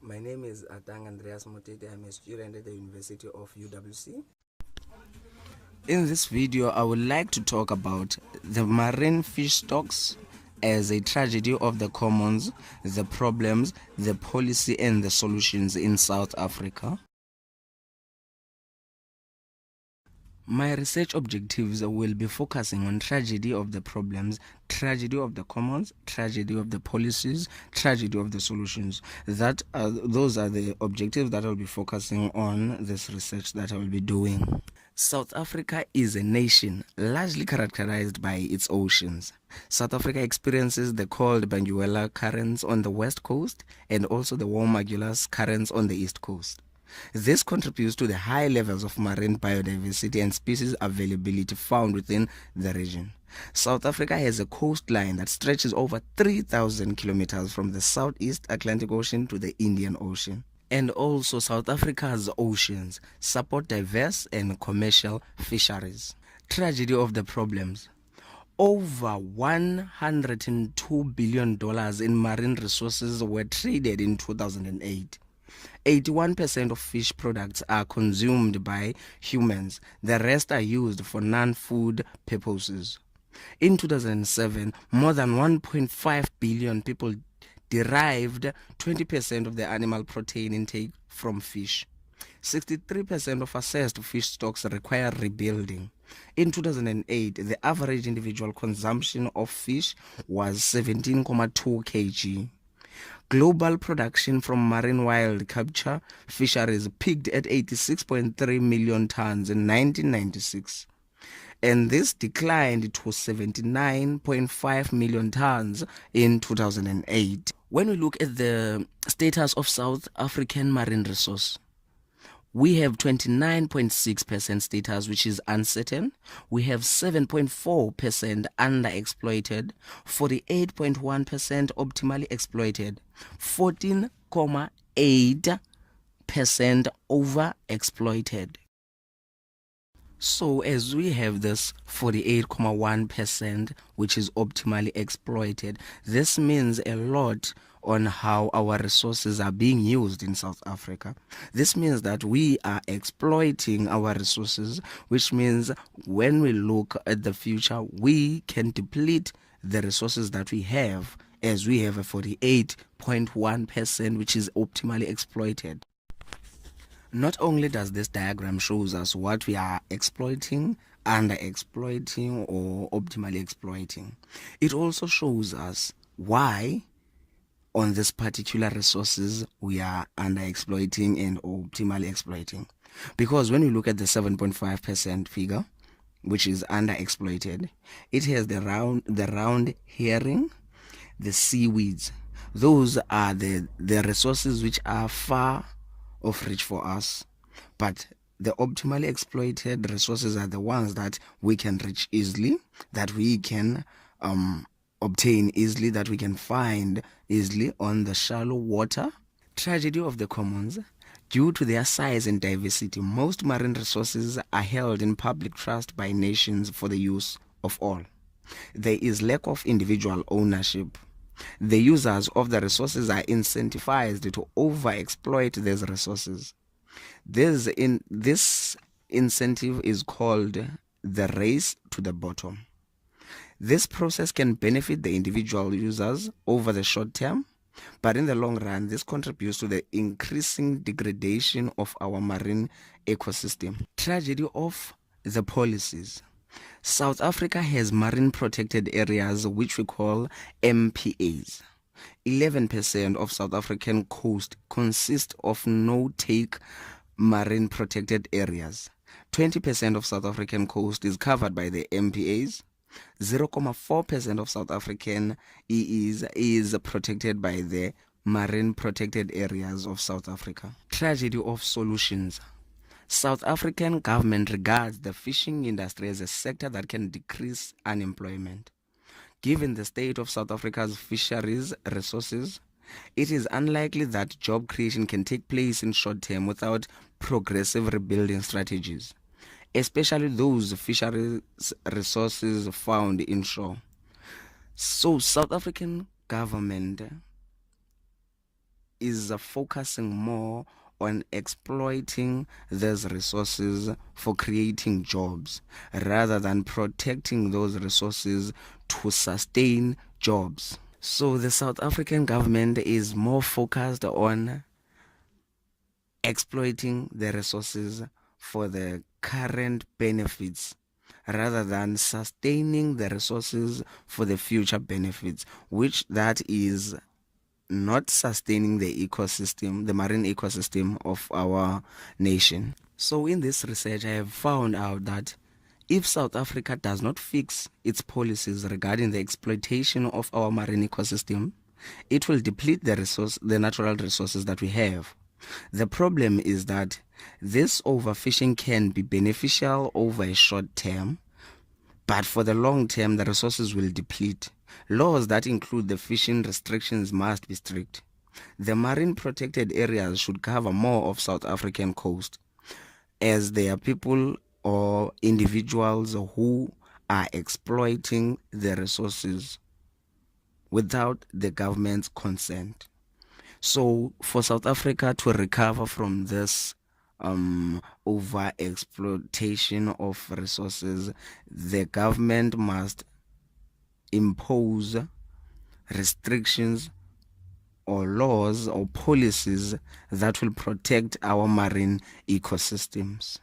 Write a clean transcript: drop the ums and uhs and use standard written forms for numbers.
My name is Atang Andreas Motete. I'm a student at the University of UWC. In this video, I would like to talk about the marine fish stocks as a tragedy of the commons, the problems, the policy and the solutions in South Africa. My research objectives will be focusing on tragedy of the problems, tragedy of the commons, tragedy of the policies, tragedy of the solutions. Those are the objectives that I'll be focusing on this research that I will be doing. South Africa is a nation largely characterized by its oceans. South Africa experiences the cold Benguela currents on the west coast and also the warm Agulhas currents on the east coast. This contributes to the high levels of marine biodiversity and species availability found within the region. South Africa has a coastline that stretches over 3,000 kilometers from the Southeast Atlantic Ocean to the Indian Ocean. And also South Africa's oceans support diverse and commercial fisheries. Tragedy of the problems. Over $102 billion in marine resources were traded in 2008. 81% of fish products are consumed by humans. The rest are used for non-food purposes. In 2007, more than 1.5 billion people derived 20% of their animal protein intake from fish. 63% of assessed fish stocks require rebuilding. In 2008, the average individual consumption of fish was 17.2 kg. Global production from marine wild capture fisheries peaked at 86.3 million tons in 1996, and this declined to 79.5 million tons in 2008. When we look at the status of South African marine resource, we have 29.6% status, which is uncertain. We have 7.4% underexploited, 48.1% optimally exploited, 14.8% overexploited. So as we have this 48.1% which is optimally exploited, this means a lot on how our resources are being used in South Africa. This means that we are exploiting our resources, which means when we look at the future, we can deplete the resources that we have, as we have a 48.1% which is optimally exploited. Not only does this diagram shows us what we are exploiting, under-exploiting or optimally exploiting, it also shows us why on this particular resources we are under-exploiting and optimally exploiting. Because when you look at the 7.5% figure, which is under-exploited, it has the round herring, the seaweeds. Those are the resources which are far of reach for us, but the optimally exploited resources are the ones that we can reach easily, that we can obtain easily, that we can find easily on the shallow water. Tragedy of the commons. Due to their size and diversity, most marine resources are held in public trust by nations for the use of all. There is lack of individual ownership. The users of the resources are incentivized to overexploit these resources. This incentive is called the race to the bottom. This process can benefit the individual users over the short term, but in the long run, this contributes to the increasing degradation of our marine ecosystem. Tragedy of the policies. South Africa has marine protected areas which we call MPAs. 11% of South African coast consists of no-take marine protected areas. 20% of South African coast is covered by the MPAs. 0.4% of South African EEs is protected by the marine protected areas of South Africa. Tragedy of solutions. South African government regards the fishing industry as a sector that can decrease unemployment. Given the state of South Africa's fisheries resources, it is unlikely that job creation can take place in short term without progressive rebuilding strategies, especially those fisheries resources found inshore. So South African government is focusing more on exploiting those resources for creating jobs rather than protecting those resources to sustain jobs. So the South African government is more focused on exploiting the resources for the current benefits rather than sustaining the resources for the future benefits, which that is not sustaining the ecosystem, the marine ecosystem of our nation. So in this research, I have found out that if South Africa does not fix its policies regarding the exploitation of our marine ecosystem, it will deplete the natural resources that we have. The problem is that this overfishing can be beneficial over a short term, but for the long term, the resources will deplete. Laws that include the fishing restrictions must be strict. The marine protected areas should cover more of South African coast, as there are people or individuals who are exploiting the resources without the government's consent. So for South Africa to recover from this over exploitation of resources, the government must impose restrictions or laws or policies that will protect our marine ecosystems.